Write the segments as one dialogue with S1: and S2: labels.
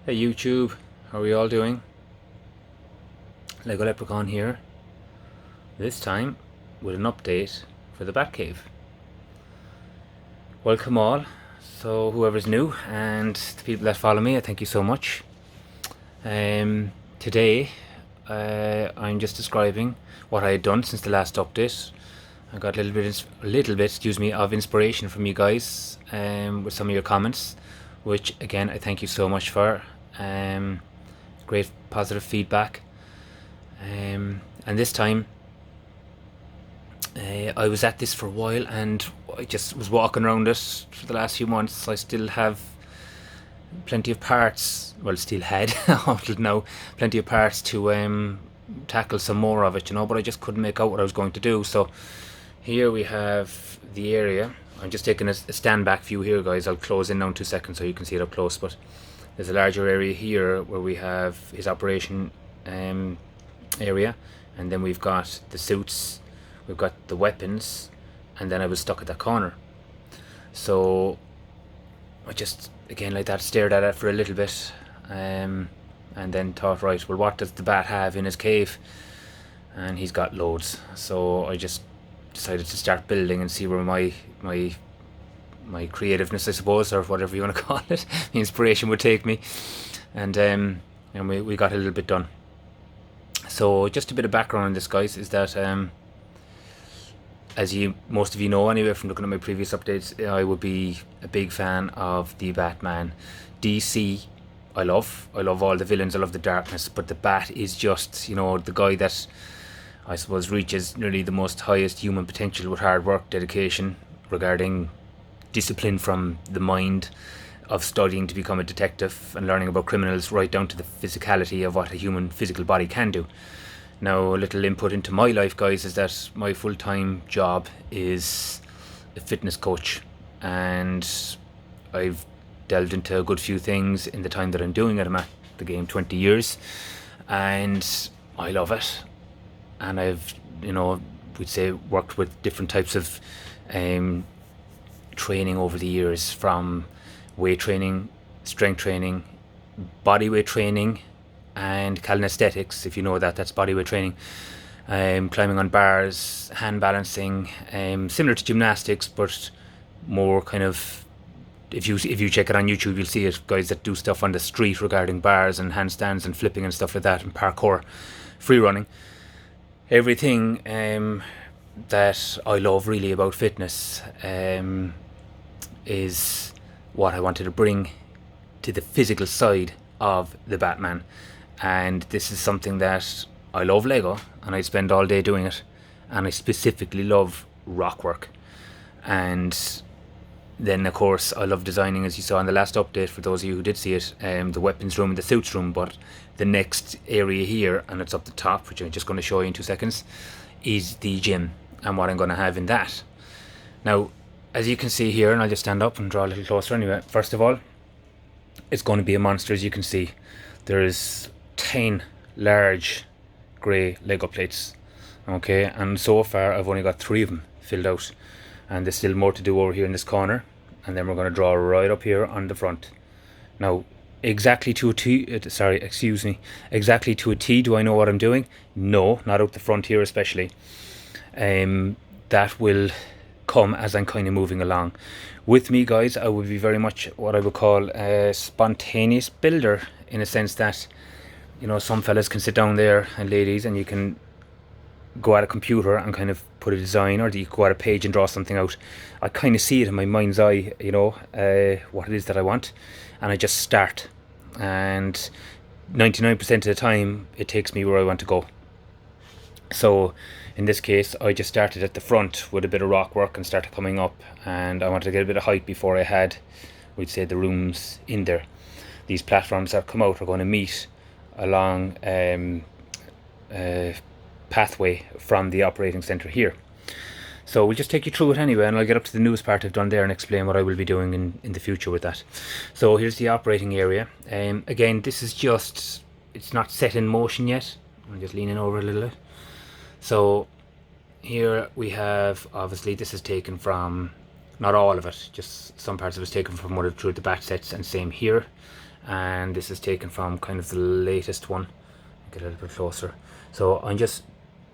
S1: Hey YouTube, how are you all doing? Lego Leprechaun here, this time with an update for the Batcave. Welcome all, so whoever's new and the people that follow me, I thank you so much. Today I'm just describing what I had done since the last update. I got a little bit, of inspiration from you guys with some of your comments, which again I thank you so much for. Great positive feedback. And this time I was at this for a while and I just was walking around it for the last few months. I still have plenty of parts, well, still had until now, plenty of parts to tackle some more of it, but I just couldn't make out what I was going to do. So here we have the area. I'm just taking a stand back view here, guys. I'll close in now in 2 seconds so you can see it up close, but there's a larger area here where we have his operation area, and then we've got the suits, we've got the weapons, and then I was stuck at that corner. So I just, again like that, stared at it for a little bit, and then thought, right, well, what does the bat have in his cave? And he's got loads. So I just decided to start building and see where my creativeness, I suppose, or whatever you want to call it, the inspiration would take me. And we got a little bit done. So just a bit of background on this, guys, is that as most of you know anyway from looking at my previous updates, I would be a big fan of the Batman. DC, I love all the villains, I love the darkness, but the Bat is just, the guy that I suppose reaches nearly the most highest human potential with hard work, dedication, regarding discipline from the mind of studying to become a detective and learning about criminals, right down to the physicality of what a human physical body can do. Now, a little input into my life, guys, is that my full-time job is a fitness coach, and I've delved into a good few things in the time that I'm doing it. I'm at the game 20 years and I love it, and I've we'd say worked with different types of training over the years, from weight training, strength training, body weight training, and calisthenics, if you know that's body weight training. Climbing on bars, hand balancing, similar to gymnastics, but more kind of, if you check it on YouTube, you'll see it, guys that do stuff on the street regarding bars and handstands and flipping and stuff like that, and parkour, free running, everything that I love really about fitness is what I wanted to bring to the physical side of the Batman. And this is something that I love Lego, and I spend all day doing it, and I specifically love rock work. And then of course I love designing, as you saw in the last update, for those of you who did see it, the weapons room and the suits room. But the next area here, and it's up the top, which I'm just going to show you in 2 seconds, is the gym and what I'm going to have in that. Now, as you can see here, and I'll just stand up and draw a little closer anyway. First of all, it's going to be a monster. As you can see, there's 10 large grey Lego plates, okay, and so far I've only got 3 of them filled out, and there's still more to do over here in this corner, and then we're going to draw right up here on the front. Now, exactly to a T, exactly to a T, do I know what I'm doing? No, not out the front here especially. That will come as I'm kind of moving along. With me, guys, I would be very much what I would call a spontaneous builder, in a sense that, some fellas can sit down there, and ladies, and you can go at a computer and kind of put a design, or you go at a page and draw something out. I kind of see it in my mind's eye, what it is that I want, and I just start, and 99% of the time it takes me where I want to go. So in this case, I just started at the front with a bit of rock work and started coming up, and I wanted to get a bit of height before I had, we'd say, the rooms in there. These platforms that come out are going to meet along pathway from the operating center here. So we'll just take you through it anyway, and I'll get up to the newest part I've done there and explain what I will be doing in the future with that. So here's the operating area. Again, this is just, it's not set in motion yet. I'm just leaning over a little bit. So here we have, obviously this is taken from, not all of it, just some parts of it is taken from one of the bat sets, and same here. and this is taken from kind of the latest one. Get a little bit closer. So I'm just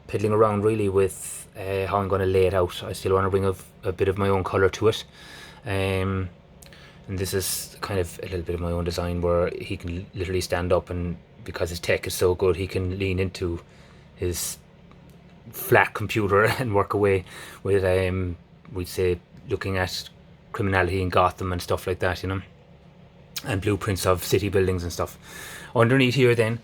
S1: piddling around really with how I'm going to lay it out. I still want to bring a bit of my own colour to it, and this is kind of a little bit of my own design where he can literally stand up, and because his tech is so good, he can lean into his flat computer and work away with we'd say looking at criminality in Gotham and stuff like that, you know, and blueprints of city buildings and stuff. Underneath here then,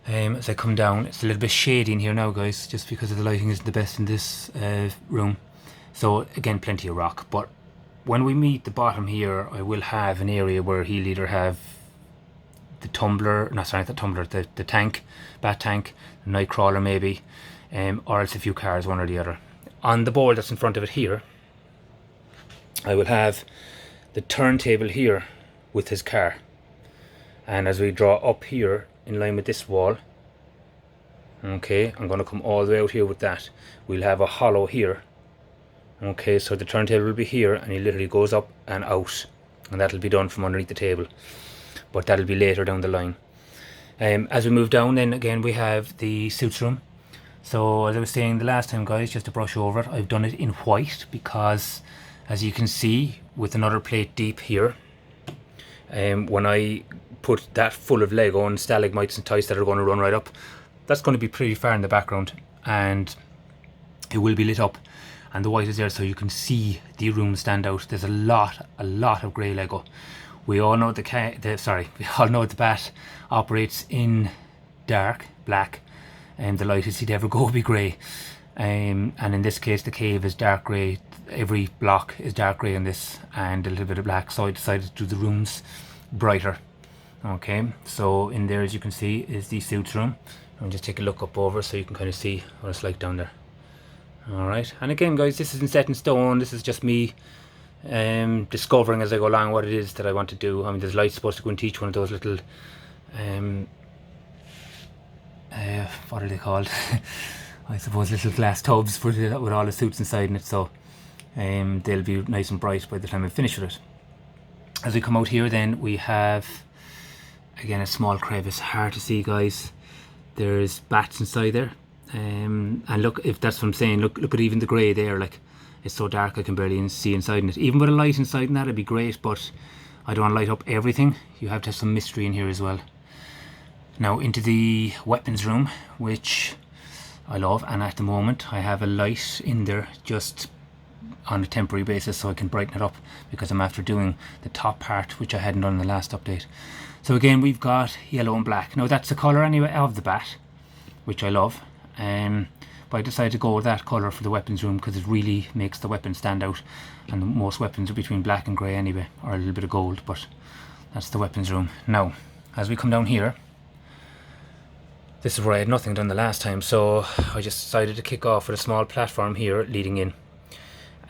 S1: as I come down, it's a little bit shady in here now, guys, just because of the lighting isn't the best in this room. So again, plenty of rock, but when we meet the bottom here, I will have an area where he'll either have the tumbler, no sorry, not the tumbler, the tank, bat tank, the nightcrawler maybe, or else a few cars, one or the other. On the board that's in front of it here, I will have the turntable here with his car, and as we draw up here in line with this wall, okay, I'm going to come all the way out here with that. We'll have a hollow here, okay, so the turntable will be here, and he literally goes up and out, and that'll be done from underneath the table, but that'll be later down the line. As we move down then, again, we have the suits room. So as I was saying the last time, guys, just to brush over it, I've done it in white because, as you can see, with another plate deep here, when I put that full of Lego and stalagmites and tiles that are going to run right up, that's going to be pretty far in the background, and it will be lit up, and the white is there so you can see the room stand out. There's a lot of grey Lego. We all know we all know the bat operates in dark black, and the lightest he'd ever go will be grey. And in this case, the cave is dark grey. Every block is dark grey in this, and a little bit of black. So I decided to do the rooms brighter. Okay, so in there, as you can see, is the suits room. And just take a look up over so you can kind of see what it's like down there. Alright, and again, guys, this isn't set in stone. This is just me discovering as I go along what it is that I want to do. I mean, there's lights supposed to go into each one of those little what are they called? I suppose little glass tubs with all the suits inside in it, so they'll be nice and bright by the time I finish with it. As we come out here then, we have again a small crevice, hard to see, guys. There's bats inside there, and look, if that's what I'm saying, look at even the grey there, like, it's so dark I can barely see inside in it. Even with a light inside in that, it'd be great, but I don't want to light up everything. You have to have some mystery in here as well. Now into the weapons room, which I love, and at the moment I have a light in there just on a temporary basis so I can brighten it up, because I'm after doing the top part, which I hadn't done in the last update. So again, we've got yellow and black. Now that's the colour anyway of the bat, which I love. But I decided to go with that colour for the weapons room because it really makes the weapon stand out, and most weapons are between black and grey anyway, or a little bit of gold, but that's the weapons room. Now, as we come down here, this is where I had nothing done the last time, so I just decided to kick off with a small platform here leading in.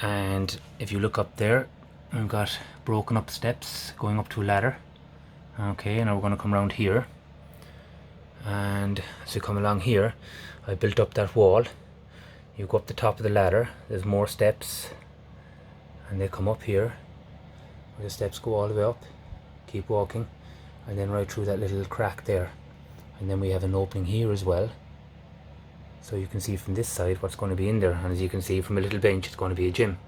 S1: And if you look up there, I've got broken up steps going up to a ladder. Okay, now we're going to come around here, and as we come along here, I built up that wall. You go up the top of the ladder, there's more steps, and they come up here, where the steps go all the way up, keep walking, and then right through that little crack there. And then we have an opening here as well, so you can see from this side what's going to be in there, and as you can see from a little bench, it's going to be a gym.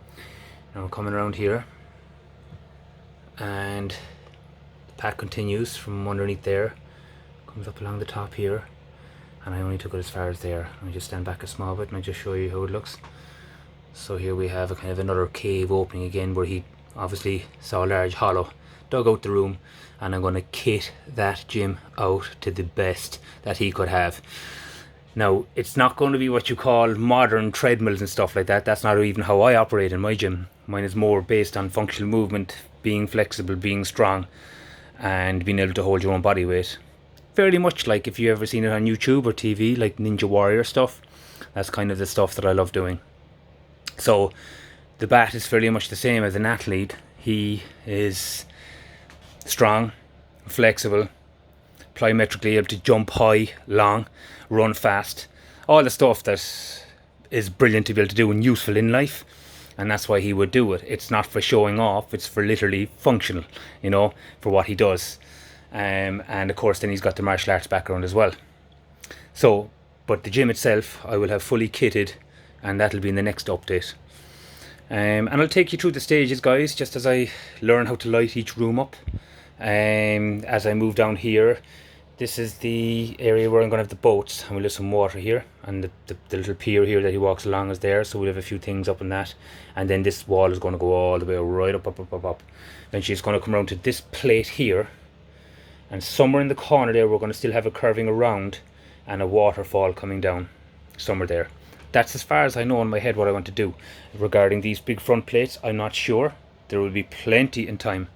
S1: Now we're coming around here, and the path continues from underneath there, comes up along the top here, and I only took it as far as there. I just stand back a small bit and I just show you how it looks. So here we have a kind of another cave opening again, where he obviously saw a large hollow, dug out the room, and I'm going to kit that gym out to the best that he could have. Now, it's not going to be what you call modern treadmills and stuff like that. That's not even how I operate in my gym. Mine is more based on functional movement, being flexible, being strong, and being able to hold your own body weight. Fairly much like if you've ever seen it on YouTube or TV, like Ninja Warrior stuff. That's kind of the stuff that I love doing. So the bat is fairly much the same as an athlete. He is strong, flexible, plyometrically able to jump high, long, run fast. All the stuff that is brilliant to be able to do and useful in life. And that's why he would do it. It's not for showing off, it's for literally functional, you know, for what he does. and of course then he's got the martial arts background as well. So, but the gym itself I will have fully kitted, and that'll be in the next update. And I'll take you through the stages, guys, just as I learn how to light each room up. As I move down here, this is the area where I'm going to have the boats, and we'll have some water here, and the little pier here that he walks along is there, so we'll have a few things up in that. And then this wall is going to go all the way right up. Then she's going to come around to this plate here, and somewhere in the corner there we're going to still have a curving around and a waterfall coming down somewhere there. That's as far as I know in my head what I want to do. Regarding these big front plates, I'm not sure. There will be plenty in time.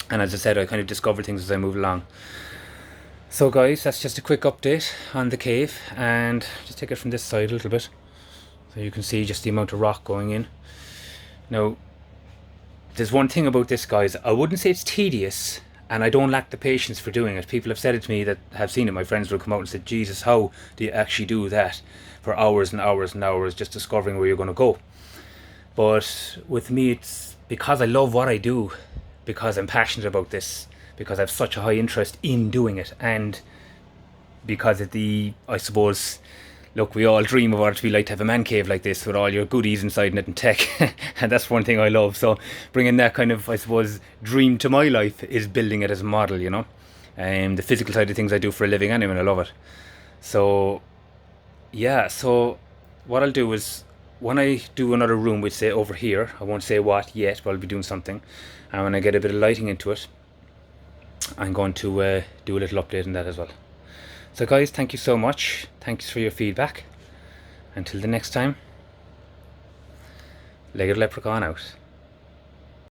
S1: And as I said, I kind of discover things as I move along. So guys, that's just a quick update on the cave, and just take it from this side a little bit so you can see just the amount of rock going in. Now, there's one thing about this, guys. I wouldn't say it's tedious, and I don't lack the patience for doing it. People have said it to me that have seen it. My friends will come out and say, Jesus, how do you actually do that for hours and hours and hours, just discovering where you're going to go? But with me, it's because I love what I do, because I'm passionate about this, because I have such a high interest in doing it, and because of the, I suppose, look, we all dream of what it'd be like to have a man cave like this with all your goodies inside it and tech, and that's one thing I love. So bringing that kind of, I suppose, dream to my life is building it as a model, you know. The physical side of things I do for a living anyway, and I love it. So yeah, so what I'll do is, when I do another room, we'd say over here, I won't say what yet, but I'll be doing something, and when I get a bit of lighting into it, I'm going to do a little update on that as well. So guys, thank you so much. Thanks for your feedback. Until the next time, Legged Leprechaun out.